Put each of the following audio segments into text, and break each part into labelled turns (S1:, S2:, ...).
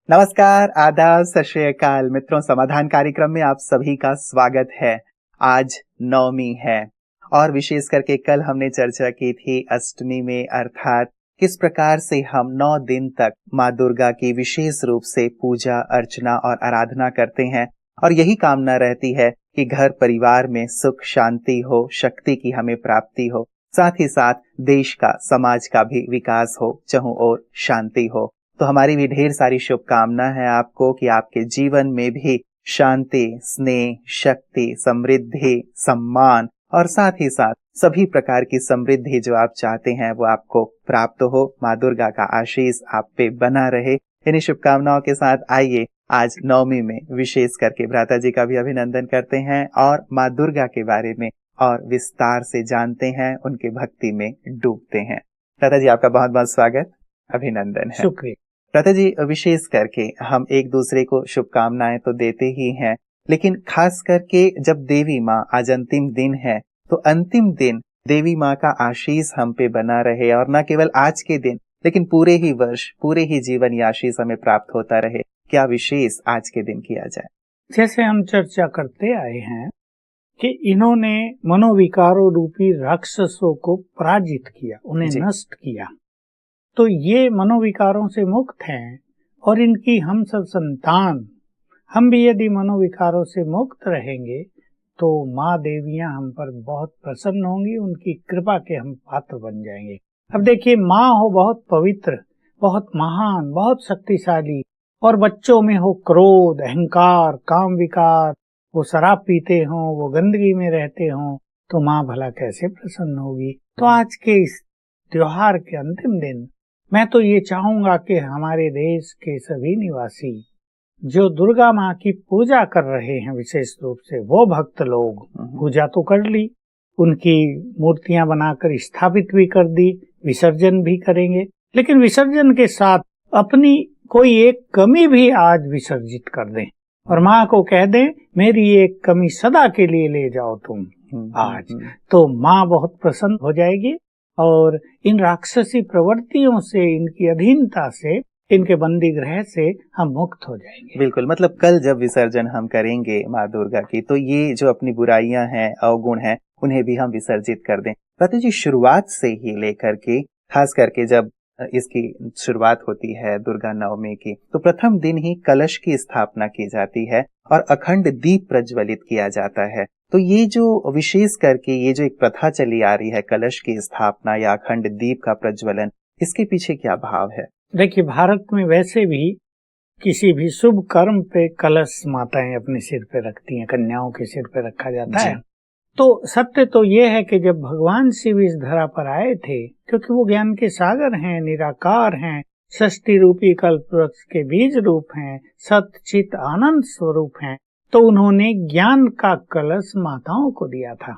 S1: नमस्कार, आदाब, सत श्री अकाल मित्रों। समाधान कार्यक्रम में आप सभी का स्वागत है। आज नवमी है और विशेष करके कल हमने चर्चा की थी अष्टमी में, अर्थात किस प्रकार से हम 9 दिन तक माँ दुर्गा की विशेष रूप से पूजा अर्चना और आराधना करते हैं और यही कामना रहती है कि घर परिवार में सुख शांति हो, शक्ति की हमें प्राप्ति हो, साथ ही साथ देश का समाज का भी विकास हो, चहुं ओर शांति हो। तो हमारी भी ढेर सारी शुभकामना है आपको कि आपके जीवन में भी शांति, स्नेह, शक्ति, समृद्धि, सम्मान और साथ ही साथ सभी प्रकार की समृद्धि जो आप चाहते हैं वो आपको प्राप्त हो। माँ दुर्गा का आशीष आप पे बना रहे। इन्हीं शुभकामनाओं के साथ आइए आज नवमी में विशेष करके भ्राता जी का भी अभिनंदन करते हैं और माँ दुर्गा के बारे में और विस्तार से जानते हैं, उनके भक्ति में डूबते हैं। भ्राता जी आपका बहुत बहुत स्वागत, अभिनंदन है।
S2: शुक्रिया।
S1: भ्राता जी, विशेष करके हम एक दूसरे को शुभकामनाएं तो देते ही हैं, लेकिन खास करके जब देवी माँ आज अंतिम दिन है तो अंतिम दिन देवी माँ का आशीष हम पे बना रहे और न केवल आज के दिन लेकिन पूरे ही वर्ष, पूरे ही जीवन ये आशीष हमें प्राप्त होता रहे। क्या विशेष आज के दिन किया जाए?
S2: जैसे हम चर्चा करते आए हैं कि इन्होंने मनोविकारों रूपी राक्षसों को पराजित किया, उन्हें नष्ट किया, तो ये मनोविकारों से मुक्त हैं और इनकी हम सब संतान, हम भी यदि मनोविकारों से मुक्त रहेंगे तो माँ देवियां हम पर बहुत प्रसन्न होंगी, उनकी कृपा के हम पात्र बन जाएंगे। अब देखिए, माँ हो बहुत पवित्र, बहुत महान, बहुत शक्तिशाली, और बच्चों में हो क्रोध, अहंकार, काम विकार, वो शराब पीते हों, वो गंदगी में रहते हों, तो माँ भला कैसे प्रसन्न होगी। तो आज के इस त्योहार के अंतिम दिन मैं तो ये चाहूंगा कि हमारे देश के सभी निवासी जो दुर्गा माँ की पूजा कर रहे हैं, विशेष रूप से वो भक्त लोग, पूजा तो कर ली, उनकी मूर्तियां बनाकर स्थापित भी कर दी, विसर्जन भी करेंगे, लेकिन विसर्जन के साथ अपनी कोई एक कमी भी आज विसर्जित कर दें और माँ को कह दें, मेरी एक कमी सदा के लिए ले जाओ तुम आज। तो माँ बहुत प्रसन्न हो जाएगी और इन राक्षसी प्रवृत्तियों से, इनकी अधीनता से, इनके बंदी ग्रह से हम मुक्त हो जाएंगे।
S1: बिल्कुल, मतलब कल जब विसर्जन हम करेंगे माँ दुर्गा की, तो ये जो अपनी बुराइयां हैं, अवगुण हैं, उन्हें भी हम विसर्जित कर दें। भ्राता जी, शुरुआत से ही लेकर के खास करके जब इसकी शुरुआत होती है दुर्गा नवमी की, तो प्रथम दिन ही कलश की स्थापना की जाती है और अखंड दीप प्रज्वलित किया जाता है। तो ये जो विशेष करके ये जो एक प्रथा चली आ रही है, कलश की स्थापना या अखंड दीप का प्रज्वलन, इसके पीछे क्या भाव है?
S2: देखिए, भारत में वैसे भी किसी भी शुभ कर्म पे कलश माताएं अपने सिर पे रखती हैं, कन्याओं के सिर पे रखा जाता है। तो सत्य तो ये है कि जब भगवान शिव इस धरा पर आए थे, क्योंकि वो ज्ञान के सागर हैं, निराकार हैं, षष्टि रूपी कल्प वृक्ष के बीज रूप हैं, सत चित आनंद स्वरूप हैं, तो उन्होंने ज्ञान का कलश माताओं को दिया था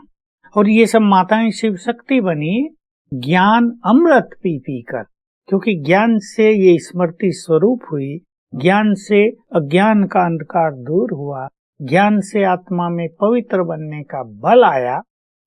S2: और ये सब माताएं शिव शक्ति बनी ज्ञान अमृत पी पी कर, क्योंकि ज्ञान से ये स्मृति स्वरूप हुई, ज्ञान से अज्ञान का अंधकार दूर हुआ, ज्ञान से आत्मा में पवित्र बनने का बल आया।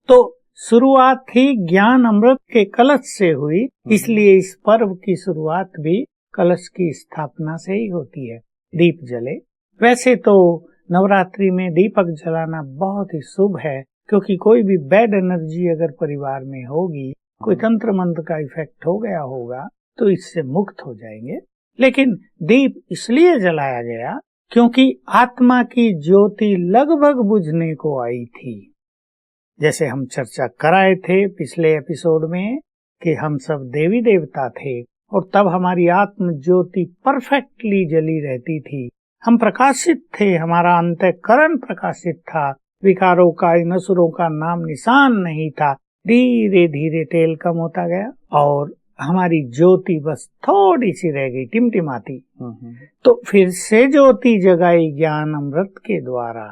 S2: तो शुरुआत ही ज्ञान अमृत के कलश से हुई, इसलिए इस पर्व की शुरुआत भी कलश की स्थापना से ही होती है, दीप जले। वैसे तो नवरात्रि में दीपक जलाना बहुत ही शुभ है, क्योंकि कोई भी बैड एनर्जी अगर परिवार में होगी, कोई तंत्र मंत्र का इफेक्ट हो गया होगा, तो इससे मुक्त हो जाएंगे। लेकिन दीप इसलिए जलाया गया क्योंकि आत्मा की ज्योति लगभग बुझने को आई थी। जैसे हम चर्चा कराए थे पिछले एपिसोड में कि हम सब देवी देवता थे और तब हमारी आत्म ज्योति परफेक्टली जली रहती थी, हम प्रकाशित थे, हमारा अंतःकरण प्रकाशित था, विकारों का, इन असुरों का नाम निशान नहीं था। धीरे धीरे तेल कम होता गया और हमारी ज्योति बस थोड़ी सी रह गई, टिमटिमाती। तो फिर से ज्योति जगाई ज्ञान अमृत के द्वारा,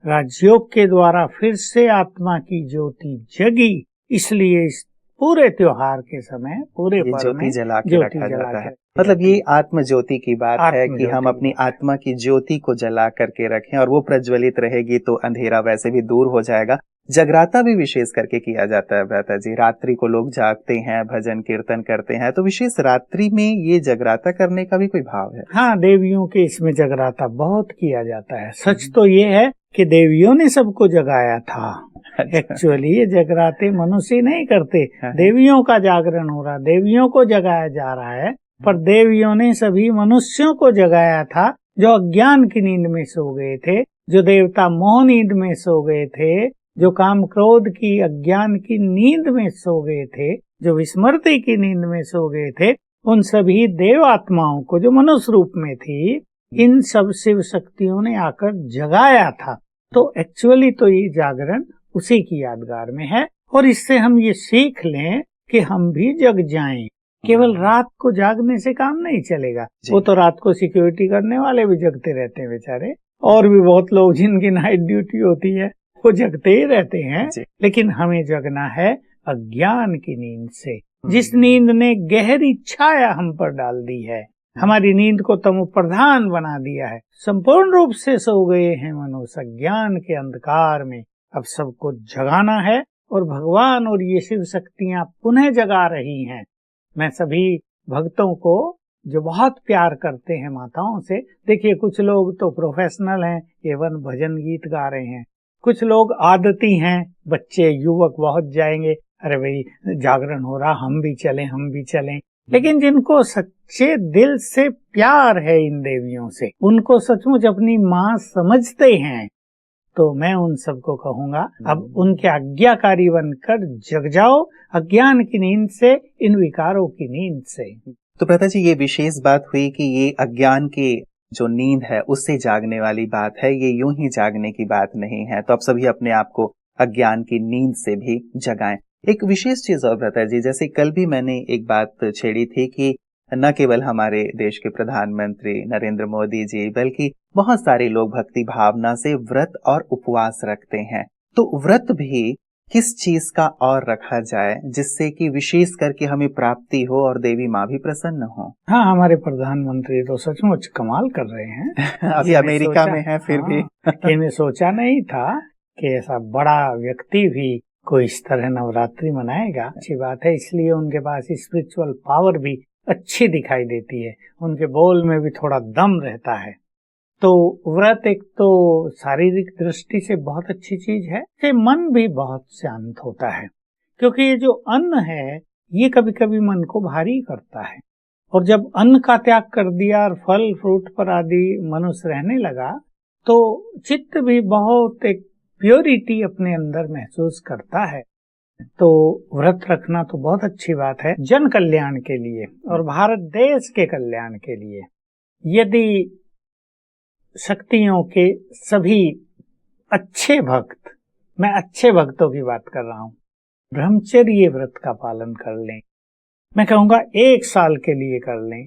S2: राजयोग के द्वारा फिर से आत्मा की ज्योति जगी। इसलिए इस पूरे त्योहार के समय पूरे पर्व में
S1: जला के रखा जाता है। मतलब ये आत्म ज्योति की बात है कि हम अपनी आत्मा की ज्योति को जला करके रखें और वो प्रज्वलित रहेगी तो अंधेरा वैसे भी दूर हो जाएगा। जगराता भी विशेष करके किया जाता है भ्राता जी, रात्रि को लोग जागते हैं, भजन कीर्तन करते हैं, तो विशेष रात्रि में ये जगराता करने का भी कोई भाव है?
S2: हाँ, देवियों के इसमें जगराता बहुत किया जाता है। सच तो ये है कि देवियों ने सबको जगाया था। एक्चुअली ये जगराते मनुष्य नहीं करते, देवियों का जागरण हो रहा, देवियों को जगाया जा रहा है। पर देवियों ने सभी मनुष्यों को जगाया था जो अज्ञान की नींद में सो गए थे, जो देवता मोह नींद में सो गए थे, जो काम क्रोध की अज्ञान की नींद में सो गए थे, जो विस्मृति की नींद में सो गए थे, उन सभी देव आत्माओं को जो मनुष्य रूप में थी, इन सब शिव शक्तियों ने आकर जगाया था। तो एक्चुअली तो ये जागरण उसी की यादगार में है, और इससे हम ये सीख लें कि हम भी जग जाएं। केवल रात को जागने से काम नहीं चलेगा। वो तो रात को सिक्योरिटी करने वाले भी जगते रहते हैं बेचारे, और भी बहुत लोग जिनकी नाइट ड्यूटी होती है वो जगते ही रहते हैं। लेकिन हमें जगना है अज्ञान की नींद से, जिस नींद ने गहरी छाया हम पर डाल दी है, हमारी नींद को तमो प्रधान बना दिया है। संपूर्ण रूप से सो गए हैं मनुष्य अज्ञान के अंधकार में। अब सबको जगाना है, और भगवान और ये शिव शक्तियां पुनः जगा रही हैं। मैं सभी भक्तों को जो बहुत प्यार करते हैं माताओं से, देखिए कुछ लोग तो प्रोफेशनल हैं, एवं भजन गीत गा रहे हैं, कुछ लोग आदती हैं, बच्चे युवक बहुत जाएंगे, अरे भाई जागरण हो रहा, हम भी चलें। लेकिन जिनको सच्चे दिल से प्यार है इन देवियों से, उनको सचमुच अपनी माँ समझते हैं, तो मैं उन सबको कहूंगा अब उनके आज्ञाकारी बनकर जग जाओ अज्ञान की नींद से, इन विकारों की नींद से।
S1: तो भ्राता जी, ये विशेष बात हुई कि ये अज्ञान के जो नींद है उससे जागने वाली बात है, ये यूं ही जागने की बात नहीं है। तो आप सभी अपने आप को अज्ञान की नींद से भी जगाएं। एक विशेष चीज और भ्राता जी, जैसे कल भी मैंने एक बात छेड़ी थी कि न केवल हमारे देश के प्रधानमंत्री नरेंद्र मोदी जी, बल्कि बहुत सारे लोग भक्ति भावना से व्रत और उपवास रखते हैं। तो व्रत भी किस चीज का और रखा जाए जिससे कि विशेष करके हमें प्राप्ति हो और देवी माँ भी प्रसन्न हो?
S2: हाँ, हमारे प्रधानमंत्री तो सचमुच कमाल कर रहे हैं।
S1: अभी अमेरिका में है, फिर भी
S2: इन्हें सोचा नहीं था कि ऐसा बड़ा व्यक्ति भी कोई इस तरह नवरात्रि मनाएगा। अच्छी बात है, इसलिए उनके पास स्पिरिचुअल पावर भी अच्छी दिखाई देती है, उनके बोल में भी थोड़ा दम रहता है। तो व्रत एक तो शारीरिक दृष्टि से बहुत अच्छी चीज है, कि मन भी बहुत शांत होता है, क्योंकि ये जो अन्न है ये कभी कभी मन को भारी करता है, और जब अन्न का त्याग कर दिया और फल फ्रूट पर आदि मनुष्य रहने लगा, तो चित्त भी बहुत एक प्योरिटी अपने अंदर महसूस करता है। तो व्रत रखना तो बहुत अच्छी बात है जन कल्याण के लिए और भारत देश के कल्याण के लिए। यदि शक्तियों के सभी अच्छे भक्त, मैं अच्छे भक्तों की बात कर रहा हूँ, ब्रह्मचर्य व्रत का पालन कर लें, मैं कहूँगा 1 साल के लिए कर लें,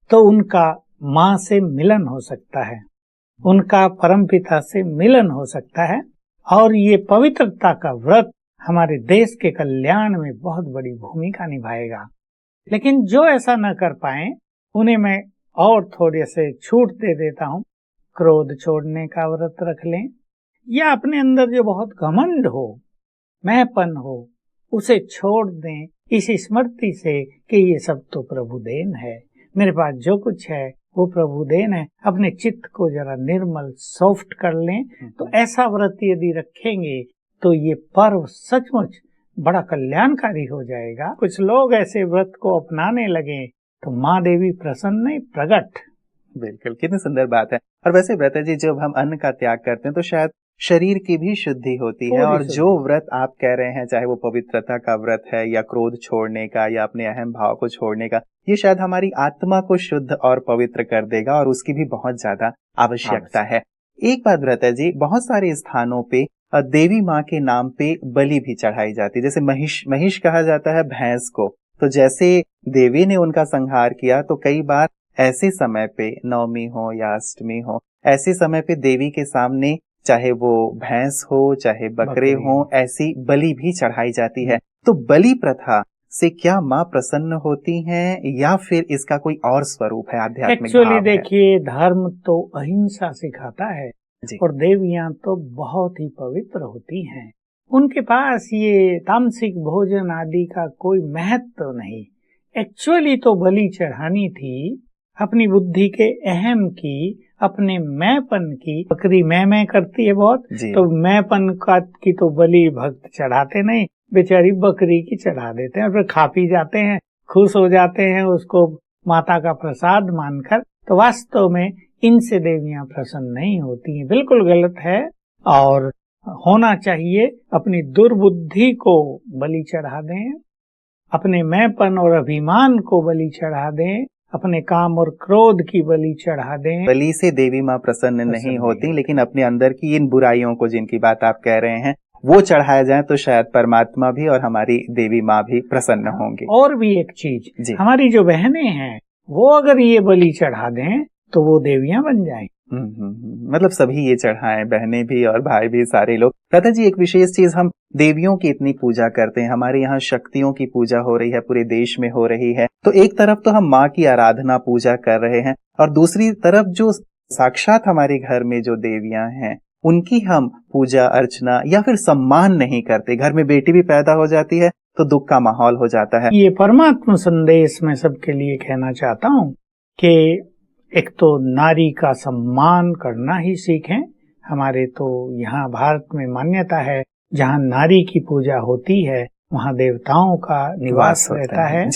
S2: तो उनका माँ से मिलन हो सकता है, उनका परमपिता से मिलन हो सकता है, और ये पवित्रता का व्रत हमारे देश के कल्याण में बहुत बड़ी भूमिका निभाएगा। लेकिन जो ऐसा न कर पाए उन्हें मैं और थोड़े से छूट दे देता हूँ। क्रोध छोड़ने का व्रत रख लें, या अपने अंदर जो बहुत घमंड हो, मैंपन हो, उसे छोड़ दें इस स्मृति से कि ये सब तो प्रभु देन है, मेरे पास जो कुछ है वो प्रभु देन है। अपने चित्त को जरा निर्मल सॉफ्ट कर लें, तो ऐसा व्रत यदि रखेंगे तो ये पर्व सचमुच बड़ा कल्याणकारी हो जाएगा। कुछ लोग ऐसे व्रत को अपनाने लगे तो माँ देवी प्रसन्न नहीं, प्रगट।
S1: बिल्कुल, कितनी सुंदर बात है। और वैसे व्रत जी, जब हम अन्न का त्याग करते हैं तो शायद शरीर की भी शुद्धि होती है, और जो व्रत आप कह रहे हैं, चाहे वो पवित्रता का व्रत है या क्रोध छोड़ने का या अपने अहम भाव को छोड़ने का, ये शायद हमारी आत्मा को शुद्ध और पवित्र कर देगा, और उसकी भी बहुत ज्यादा आवश्यकता है। एक बात व्रत जी, बहुत सारे स्थानों पे देवी माँ के नाम पे बलि भी चढ़ाई जाती है, जैसे महिष कहा जाता है भैंस को। तो जैसे देवी ने उनका संहार किया, तो कई बार ऐसे समय पे, नवमी हो या अष्टमी हो, ऐसे समय पे देवी के सामने चाहे वो भैंस हो चाहे बकरे हो, ऐसी बलि भी चढ़ाई जाती है। तो बलि प्रथा से क्या माँ प्रसन्न होती हैं, या फिर इसका कोई और स्वरूप है, आध्यात्मिक भाव है?
S2: एक्चुअली देखिए, धर्म तो अहिंसा सिखाता है, और देवियां तो बहुत ही पवित्र होती हैं। उनके पास ये तामसिक भोजन आदि का कोई महत्व नहीं। एक्चुअली तो बलि चढ़ानी थी अपनी बुद्धि के अहम की, अपने मैंपन की। बकरी मैं करती है बहुत, तो मैंपन का की तो बलि भक्त चढ़ाते नहीं, बेचारी बकरी की चढ़ा देते हैं और फिर खा पी जाते हैं, खुश हो जाते हैं उसको माता का प्रसाद मानकर। तो वास्तव में इनसे देवियां प्रसन्न नहीं होती हैं, बिल्कुल गलत है। और होना चाहिए अपनी दुर्बुद्धि को बलि चढ़ा दें, अपने मैंपन और अभिमान को बलि चढ़ा दें, अपने काम और क्रोध की बलि चढ़ा दें।
S1: बलि से देवी माँ प्रसन्न नहीं होती, लेकिन अपने अंदर की इन बुराइयों को, जिनकी बात आप कह रहे हैं, वो चढ़ाया जाए तो शायद परमात्मा भी और हमारी देवी माँ भी प्रसन्न होंगी।
S2: और भी एक चीज, हमारी जो बहनें हैं वो अगर ये बलि चढ़ा दें तो वो देवियां बन जाएं।
S1: मतलब सभी ये चढ़ाएं, बहनें भी और भाई भी, सारे लोग। प्रथा जी, एक विशेष चीज, हम देवियों की इतनी पूजा करते हैं, हमारे यहाँ शक्तियों की पूजा हो रही है, पूरे देश में हो रही है। तो एक तरफ तो हम माँ की आराधना पूजा कर रहे हैं, और दूसरी तरफ जो साक्षात हमारे घर में जो देवियां हैं उनकी हम पूजा अर्चना या फिर सम्मान नहीं करते। घर में बेटी भी पैदा हो जाती है तो दुख का माहौल हो जाता है।
S2: ये परमात्मा संदेश मैं सबके लिए कहना चाहता हूँ कि एक तो नारी का सम्मान करना ही सीखें। हमारे तो यहाँ भारत में मान्यता है, जहाँ नारी की पूजा होती है वहाँ देवताओं का निवास रहता है।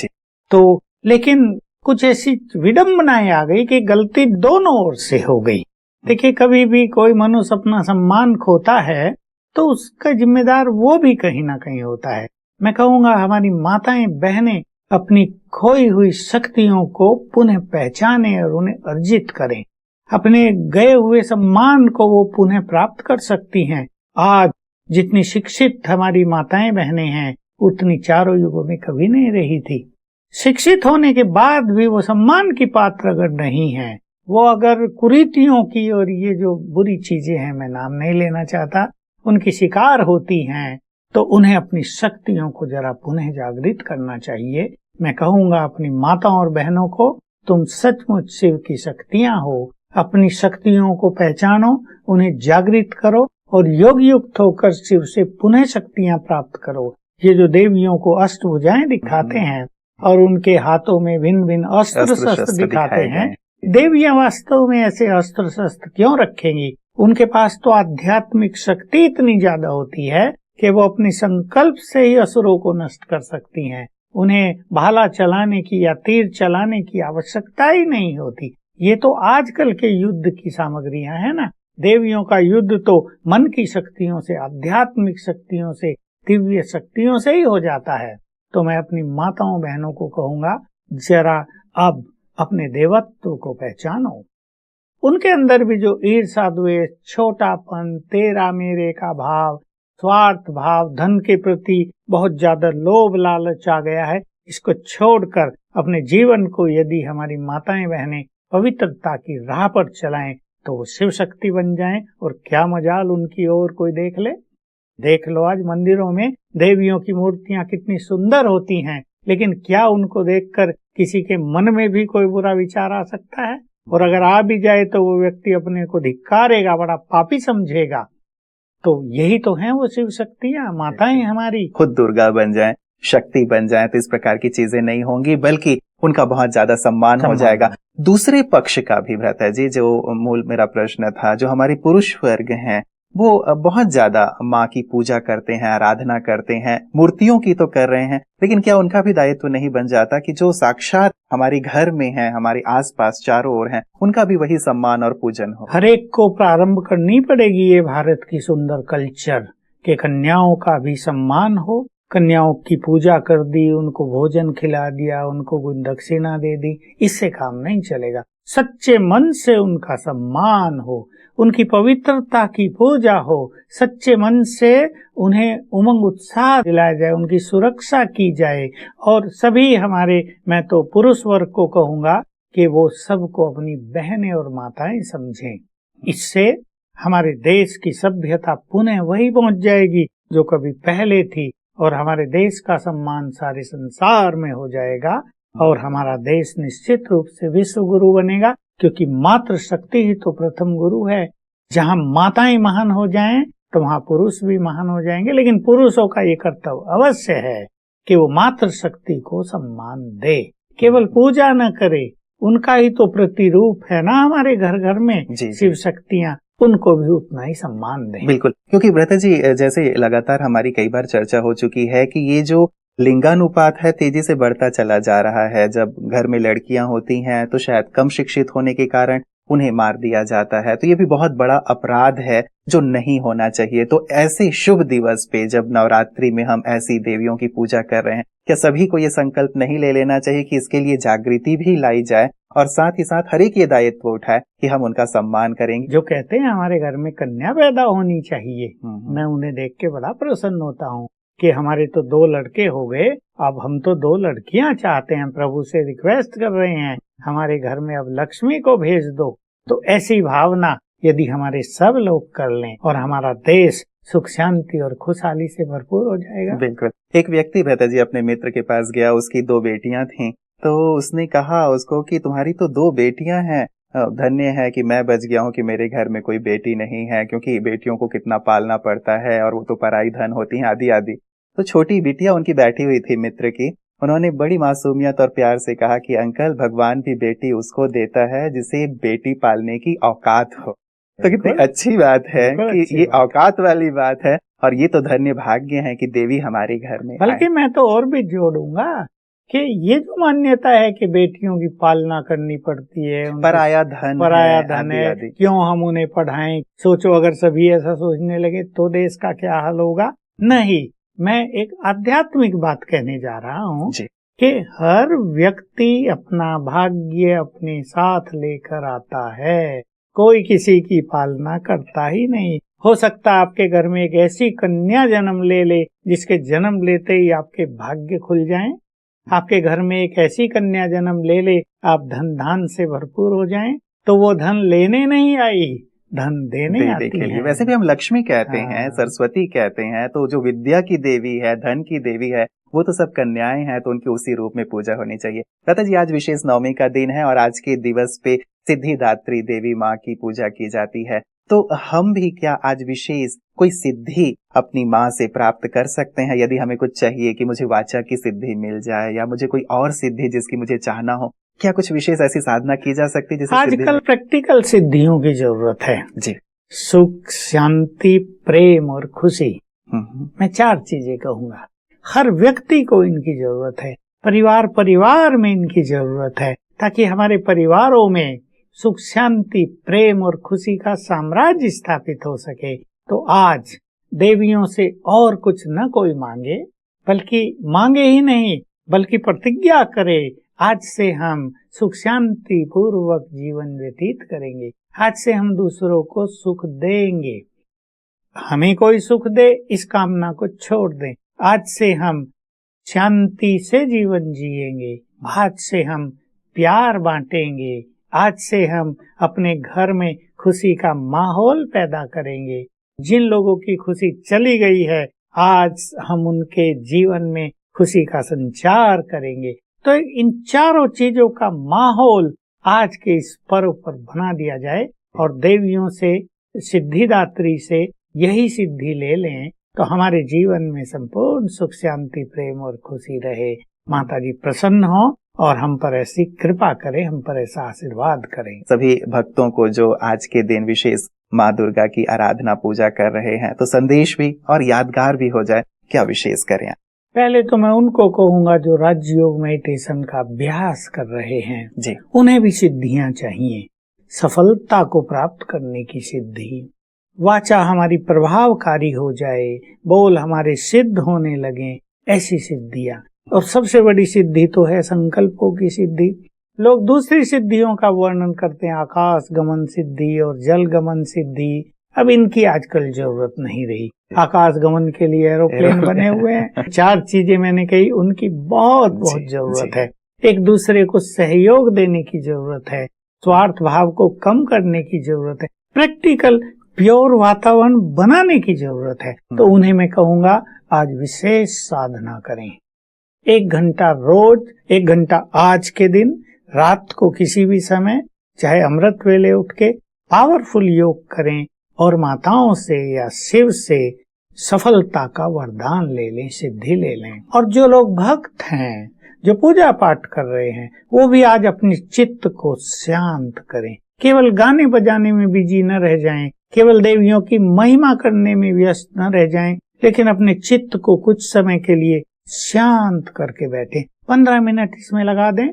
S2: तो लेकिन कुछ ऐसी विडंबनाएं आ गई कि गलती दोनों ओर से हो गई। देखिए, कभी भी कोई मनुष्य अपना सम्मान खोता है तो उसका जिम्मेदार वो भी कहीं ना कहीं होता है। मैं कहूँगा हमारी माताएं बहनें अपनी खोई हुई शक्तियों को पुनः पहचाने और उन्हें अर्जित करें। अपने गए हुए सम्मान को वो पुनः प्राप्त कर सकती हैं। आज जितनी शिक्षित हमारी माताएं बहनें हैं उतनी चारों युगों में कभी नहीं रही थी। शिक्षित होने के बाद भी वो सम्मान की पात्र अगर नहीं है, वो अगर कुरीतियों की और ये जो बुरी चीजें हैं, मैं नाम नहीं लेना चाहता, उनकी शिकार होती हैं, तो उन्हें अपनी शक्तियों को जरा पुनः जागृत करना चाहिए। मैं कहूँगा अपनी माताओं और बहनों को, तुम सचमुच शिव की शक्तियां हो, अपनी शक्तियों को पहचानो, उन्हें जागृत करो और योग युक्त होकर शिव से पुनः शक्तियां प्राप्त करो। ये जो देवियों को अष्टभुजाएं दिखाते हैं और उनके हाथों में भिन्न भिन्न अस्त्र शस्त्र दिखाते हैं, देवियां वास्तव में ऐसे अस्त्र शस्त्र क्यों रखेंगी? उनके पास तो आध्यात्मिक शक्ति इतनी ज्यादा होती है कि वो अपने संकल्प से ही असुरों को नष्ट कर सकती हैं। उन्हें भाला चलाने की या तीर चलाने की आवश्यकता ही नहीं होती। ये तो आजकल के युद्ध की सामग्रियां है ना। देवियों का युद्ध तो मन की शक्तियों से, आध्यात्मिक शक्तियों से, दिव्य शक्तियों से ही हो जाता है। तो मैं अपनी माताओं बहनों को कहूँगा, जरा अब अपने देवत्व को पहचानो। उनके अंदर भी जो ईर्ष्या द्वेष, छोटापन, तेरा मेरे का भाव, स्वार्थ भाव, धन के प्रति बहुत ज्यादा लोभ लालच आ गया है, इसको छोड़कर अपने जीवन को यदि हमारी माताएं बहनें पवित्रता की राह पर चलाएं तो वो शिव शक्ति बन जाएं। और क्या मजाल उनकी ओर कोई देख ले। देख लो, आज मंदिरों में देवियों की मूर्तियां कितनी सुंदर होती हैं, लेकिन क्या उनको देखकर किसी के मन में भी कोई बुरा विचार आ सकता है? और अगर आ भी जाए तो वो व्यक्ति अपने को धिक्कारेगा, बड़ा पापी समझेगा। तो यही तो है वो शिव शक्तियां, माताएं हमारी।
S1: खुद दुर्गा बन जाएं, शक्ति बन जाएं तो इस प्रकार की चीजें नहीं होंगी, बल्कि उनका बहुत ज्यादा सम्मान हो जाएगा। दूसरे पक्ष का भी भ्राता जी, जो मूल मेरा प्रश्न था, जो हमारे पुरुष वर्ग हैं वो बहुत ज्यादा माँ की पूजा करते हैं, आराधना करते हैं, मूर्तियों की तो कर रहे हैं, लेकिन क्या उनका भी दायित्व नहीं बन जाता कि जो साक्षात हमारे घर में है, हमारे आसपास चारों ओर हैं, उनका भी वही सम्मान और पूजन हो?
S2: हर एक को प्रारंभ करनी पड़ेगी ये भारत की सुंदर कल्चर के कन्याओं का भी सम्मान हो। कन्याओं की पूजा कर दी, उनको भोजन खिला दिया, उनको कुछ दक्षिणा दे दी, इससे काम नहीं चलेगा। सच्चे मन से उनका सम्मान हो, उनकी पवित्रता की पूजा हो, सच्चे मन से उन्हें उमंग उत्साह दिलाया जाए, उनकी सुरक्षा की जाए। और सभी हमारे, मैं तो पुरुष वर्ग को कहूँगा कि वो सबको अपनी बहनें और माताएं समझें। इससे हमारे देश की सभ्यता पुनः वही पहुंच जाएगी जो कभी पहले थी, और हमारे देश का सम्मान सारे संसार में हो जाएगा, और हमारा देश निश्चित रूप से विश्व गुरु बनेगा, क्योंकि मातृ शक्ति ही तो प्रथम गुरु है। जहाँ माताएं महान हो जाएं तो वहाँ पुरुष भी महान हो जाएंगे। लेकिन पुरुषों का ये कर्तव्य अवश्य है कि वो मातृशक्ति को सम्मान दे, केवल पूजा न करे। उनका ही तो प्रतिरूप है ना हमारे घर घर में शिव शक्तियाँ, उनको भी उतना ही सम्मान दें।
S1: बिल्कुल, क्योंकि व्रत जी जैसे लगातार हमारी कई बार चर्चा हो चुकी है कि ये जो लिंगानुपात है तेजी से बढ़ता चला जा रहा है। जब घर में लड़कियां होती हैं तो शायद कम शिक्षित होने के कारण उन्हें मार दिया जाता है, तो ये भी बहुत बड़ा अपराध है जो नहीं होना चाहिए। तो ऐसे शुभ दिवस पे जब नवरात्रि में हम ऐसी देवियों की पूजा कर रहे हैं, क्या सभी को ये संकल्प नहीं ले लेना चाहिए कि इसके लिए जागृति भी लाई जाए और साथ ही साथ हर एक ये दायित्व उठाए कि हम उनका सम्मान करेंगे?
S2: जो कहते हैं हमारे घर में कन्या पैदा होनी चाहिए, मैं उन्हें देख के बड़ा प्रसन्न होता हूँ कि हमारे तो 2 लड़के हो गए, अब हम तो 2 लड़कियां चाहते हैं, प्रभु से रिक्वेस्ट कर रहे हैं हमारे घर में अब लक्ष्मी को भेज दो। तो ऐसी भावना यदि हमारे सब लोग कर लें और हमारा देश सुख शांति और खुशहाली से भरपूर हो जाएगा।
S1: बिल्कुल। एक व्यक्ति रहता जी अपने मित्र के पास गया, उसकी 2 बेटियां थीं, तो उसने कहा उसको कि तुम्हारी तो 2 बेटियां हैं, धन्य है कि मैं बच गया हूँ कि मेरे घर में कोई बेटी नहीं है, क्योंकि बेटियों को कितना पालना पड़ता है और वो तो पराई धन होती हैं आदि आदि। तो छोटी बिटिया उनकी बैठी हुई थी मित्र की, उन्होंने बड़ी मासूमियत और प्यार से कहा कि अंकल, भगवान भी बेटी उसको देता है जिसे बेटी पालने की औकात हो। तो कितनी अच्छी बात है कि ये औकात वाली बात है, और ये तो धन्य भाग्य है कि देवी हमारे घर में।
S2: बल्कि मैं तो और भी जोड़ूंगा कि ये जो मान्यता है कि बेटियों की पालना करनी पड़ती है,
S1: पराया धन
S2: है, क्यों हम उन्हें पढ़ाएं। सोचो अगर सभी ऐसा सोचने लगे तो देश का क्या हाल होगा। नहीं, मैं एक आध्यात्मिक बात कहने जा रहा हूँ कि हर व्यक्ति अपना भाग्य अपने साथ लेकर आता है, कोई किसी की पालना करता ही नहीं। हो सकता है आपके घर में एक ऐसी कन्या जन्म ले ले जिसके जन्म लेते ही आपके भाग्य खुल जाएं। आपके घर में एक ऐसी कन्या जन्म ले ले, आप धन धान से भरपूर हो जाएं। तो वो धन लेने नहीं आई, धन देने आती है।
S1: वैसे भी हम लक्ष्मी कहते हैं, सरस्वती कहते हैं, तो जो विद्या की देवी है, धन की देवी है, वो तो सब कन्याएं हैं, तो उनकी उसी रूप में पूजा होनी चाहिए। दादा जी, आज विशेष नवमी का दिन है और आज के दिवस पे सिद्धिदात्री देवी माँ की पूजा की जाती है, तो हम भी क्या आज विशेष कोई सिद्धि अपनी माँ से प्राप्त कर सकते हैं? यदि हमें कुछ चाहिए कि मुझे वाचा की सिद्धि मिल जाए या मुझे कोई और सिद्धि जिसकी मुझे चाहना हो, क्या कुछ विशेष ऐसी साधना की जा सकती है?
S2: आजकल प्रैक्टिकल सिद्धियों की जरूरत है
S1: जी।
S2: सुख, शांति, प्रेम और खुशी। मैं 4 चीजें कहूंगा। हर व्यक्ति को इनकी जरूरत है, परिवार में इनकी जरूरत है, ताकि हमारे परिवारों में सुख, शांति, प्रेम और खुशी का साम्राज्य स्थापित हो सके। तो आज देवियों से और कुछ न कोई मांगे, बल्कि मांगे ही नहीं बल्कि प्रतिज्ञा करे, आज से हम सुख शांति पूर्वक जीवन व्यतीत करेंगे। आज से हम दूसरों को सुख देंगे, हमें कोई सुख दे इस कामना को छोड़ दें। आज से हम शांति से जीवन जिएंगे, आज से हम प्यार बांटेंगे, आज से हम अपने घर में खुशी का माहौल पैदा करेंगे। जिन लोगों की खुशी चली गई है, आज हम उनके जीवन में खुशी का संचार करेंगे। तो इन 4 चीजों का माहौल आज के इस पर्व पर बना दिया जाए और देवियों से, सिद्धिदात्री से यही सिद्धि ले लें, तो हमारे जीवन में संपूर्ण सुख शांति प्रेम और खुशी रहे। माता जी प्रसन्न हो और हम पर ऐसी कृपा करें, हम पर ऐसा आशीर्वाद करें।
S1: सभी भक्तों को जो आज के दिन विशेष माँ दुर्गा की आराधना पूजा कर रहे हैं, तो संदेश भी और यादगार भी हो जाए, क्या विशेष करें?
S2: पहले तो मैं उनको कहूँगा जो राजयोग मेडिटेशन का अभ्यास कर रहे हैं
S1: जी, उन्हें
S2: भी सिद्धियां चाहिए। सफलता को प्राप्त करने की सिद्धि, वाचा हमारी प्रभावकारी हो जाए, बोल हमारे सिद्ध होने लगे, ऐसी सिद्धियां। और सबसे बड़ी सिद्धि तो है संकल्पों की सिद्धि। लोग दूसरी सिद्धियों का वर्णन करते हैं, आकाश गमन सिद्धि और जल गमन सिद्धि। अब इनकी आजकल जरूरत नहीं रही। आकाश गमन के लिए एरोप्लेन बने हुए हैं। 4 चीजें मैंने कही, उनकी बहुत जरूरत है। एक दूसरे को सहयोग देने की जरूरत है, स्वार्थ भाव को कम करने की जरूरत है, प्रैक्टिकल प्योर वातावरण बनाने की जरूरत है। तो उन्हें मैं कहूँगा आज विशेष साधना करें। 1 घंटा रोज, 1 घंटा आज के दिन, रात को किसी भी समय, चाहे अमृत वेले उठ के पावरफुल योग करें और माताओं से या शिव से सफलता का वरदान ले लें, सिद्धि ले लें। और जो लोग भक्त हैं, जो पूजा पाठ कर रहे हैं, वो भी आज अपने चित्त को शांत करें। केवल गाने बजाने में बिजी न रह जाएं, केवल देवियों की महिमा करने में व्यस्त न रह जाएं, लेकिन अपने चित्त को कुछ समय के लिए शांत करके बैठें। 15 मिनट इसमें लगा दें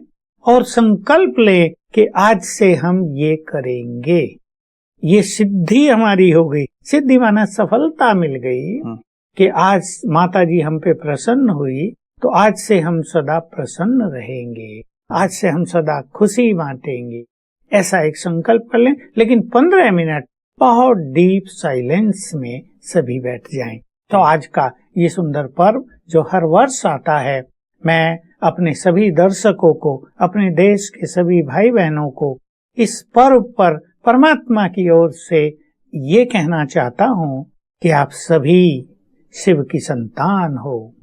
S2: और संकल्प लें कि आज से हम ये करेंगे। ये सिद्धि हमारी हो गई। सिद्धि माना सफलता मिल गई कि आज माता जी हम पे प्रसन्न हुई, तो आज से हम सदा प्रसन्न रहेंगे, आज से हम सदा खुशी बांटेंगे। ऐसा एक संकल्प कर लें, लेकिन 15 मिनट बहुत डीप साइलेंस में सभी बैठ जाएं। तो आज का ये सुंदर पर्व जो हर वर्ष आता है, मैं अपने सभी दर्शकों को, अपने देश के सभी भाई बहनों को इस पर्व पर परमात्मा की ओर से ये कहना चाहता हूँ कि आप सभी शिव की संतान हो,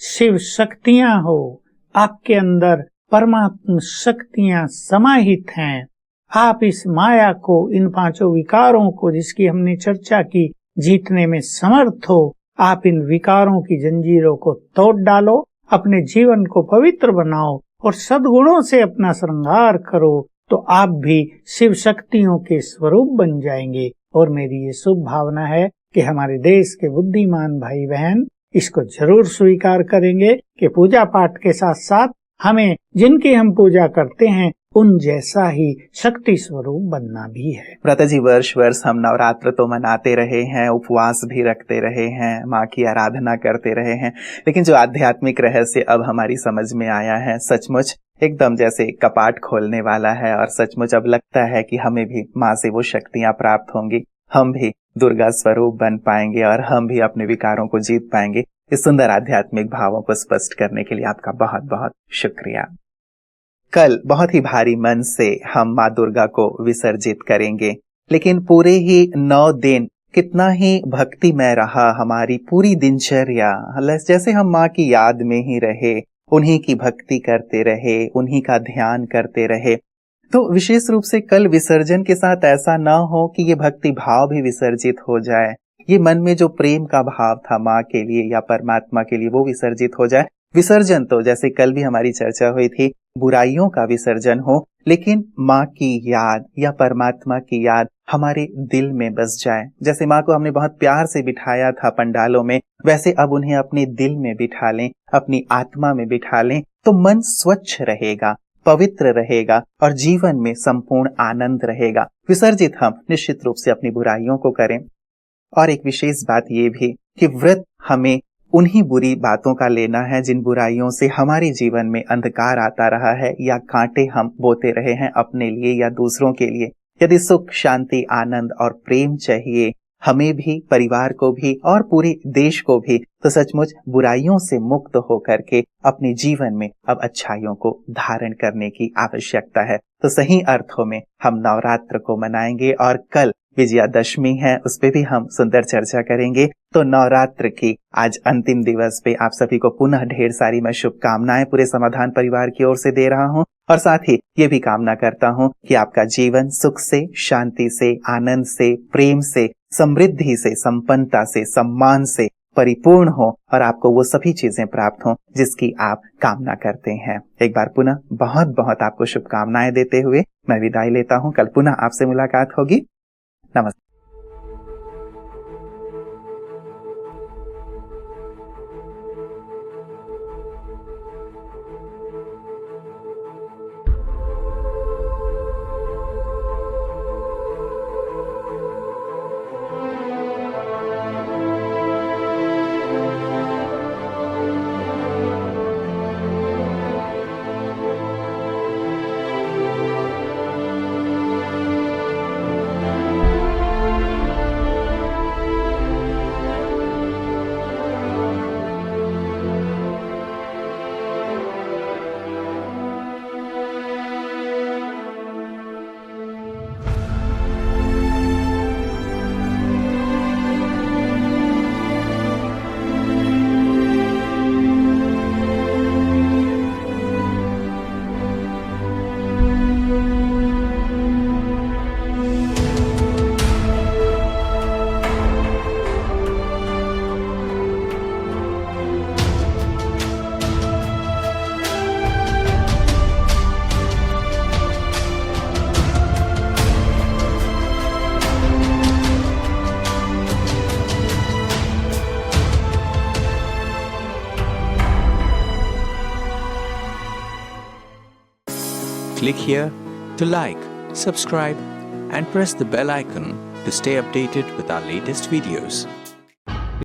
S2: शिव शक्तियां हो, आपके अंदर परमात्मा शक्तियां समाहित हैं। आप इस माया को, इन 5 विकारों को जिसकी हमने चर्चा की, जीतने में समर्थ हो। आप इन विकारों की जंजीरों को तोड़ डालो, अपने जीवन को पवित्र बनाओ और सद्गुणों से अपना श्रृंगार करो, तो आप भी शिव शक्तियों के स्वरूप बन जाएंगे। और मेरी ये शुभ भावना है कि हमारे देश के बुद्धिमान भाई बहन इसको जरूर स्वीकार करेंगे कि पूजा पाठ के साथ साथ हमें जिनकी हम पूजा करते हैं उन जैसा ही शक्ति स्वरूप बनना भी है।
S1: व्रता जी, वर्ष वर्ष हम नवरात्र तो मनाते रहे हैं, उपवास भी रखते रहे हैं, माँ की आराधना करते रहे हैं, लेकिन जो आध्यात्मिक रहस्य अब हमारी समझ में आया है, सचमुच एकदम जैसे कपाट खोलने वाला है। और सचमुच अब लगता है कि हमें भी माँ से वो शक्तियाँ प्राप्त होंगी, हम भी दुर्गा स्वरूप बन पाएंगे और हम भी अपने विकारों को जीत पाएंगे। इस सुंदर आध्यात्मिक भावों को स्पष्ट करने के लिए आपका बहुत बहुत शुक्रिया। कल बहुत ही भारी मन से हम माँ दुर्गा को विसर्जित करेंगे, लेकिन पूरे ही 9 दिन कितना ही भक्तिमय रहा हमारी पूरी दिनचर्या। जैसे हम माँ की याद में ही रहे, उन्हीं की भक्ति करते रहे, उन्हीं का ध्यान करते रहे। तो विशेष रूप से कल विसर्जन के साथ ऐसा ना हो कि ये भक्ति भाव भी विसर्जित हो जाए, ये मन में जो प्रेम का भाव था माँ के लिए या परमात्मा के लिए वो विसर्जित हो जाए। विसर्जन तो जैसे कल भी हमारी चर्चा हुई थी, बुराइयों का विसर्जन हो, लेकिन माँ की याद या परमात्मा की याद हमारे दिल में बस जाए। जैसे माँ को हमने बहुत प्यार से बिठाया था पंडालों में, वैसे अब उन्हें अपने दिल में बिठा लें, अपनी आत्मा में बिठा लें, तो मन स्वच्छ रहेगा, पवित्र रहेगा और जीवन में संपूर्ण आनंद रहेगा। विसर्जित हम निश्चित रूप से अपनी बुराइयों को करें। और एक विशेष बात ये भी कि व्रत हमें उन्हीं बुरी बातों का लेना है जिन बुराइयों से हमारे जीवन में अंधकार आता रहा है या कांटे हम बोते रहे हैं अपने लिए या दूसरों के लिए। यदि सुख, शांति, आनंद और प्रेम चाहिए हमें भी, परिवार को भी और पूरे देश को भी, तो सचमुच बुराइयों से मुक्त होकर के अपने जीवन में अब अच्छाइयों को धारण करने की आवश्यकता है। तो सही अर्थों में हम नवरात्र को मनाएंगे और कल विजयादशमी है, उस पे भी हम सुंदर चर्चा करेंगे। तो नवरात्र की आज अंतिम दिवस पे आप सभी को पुनः ढेर सारी मैं शुभकामनाएं पूरे समाधान परिवार की ओर से दे रहा हूं और साथ ही ये भी कामना करता हूं कि आपका जीवन सुख से, शांति से, आनंद से, प्रेम से, समृद्धि से, संपन्नता से, सम्मान से परिपूर्ण हो और आपको वो सभी चीजें प्राप्त हों जिसकी आप कामना करते हैं। एक बार पुनः बहुत बहुत आपको शुभकामनाएं देते हुए मैं विदाई लेता हूं। कल पुनः आपसे मुलाकात होगी। नमस्ते।
S3: Click here to like, subscribe, and press the bell icon to stay updated with our latest videos.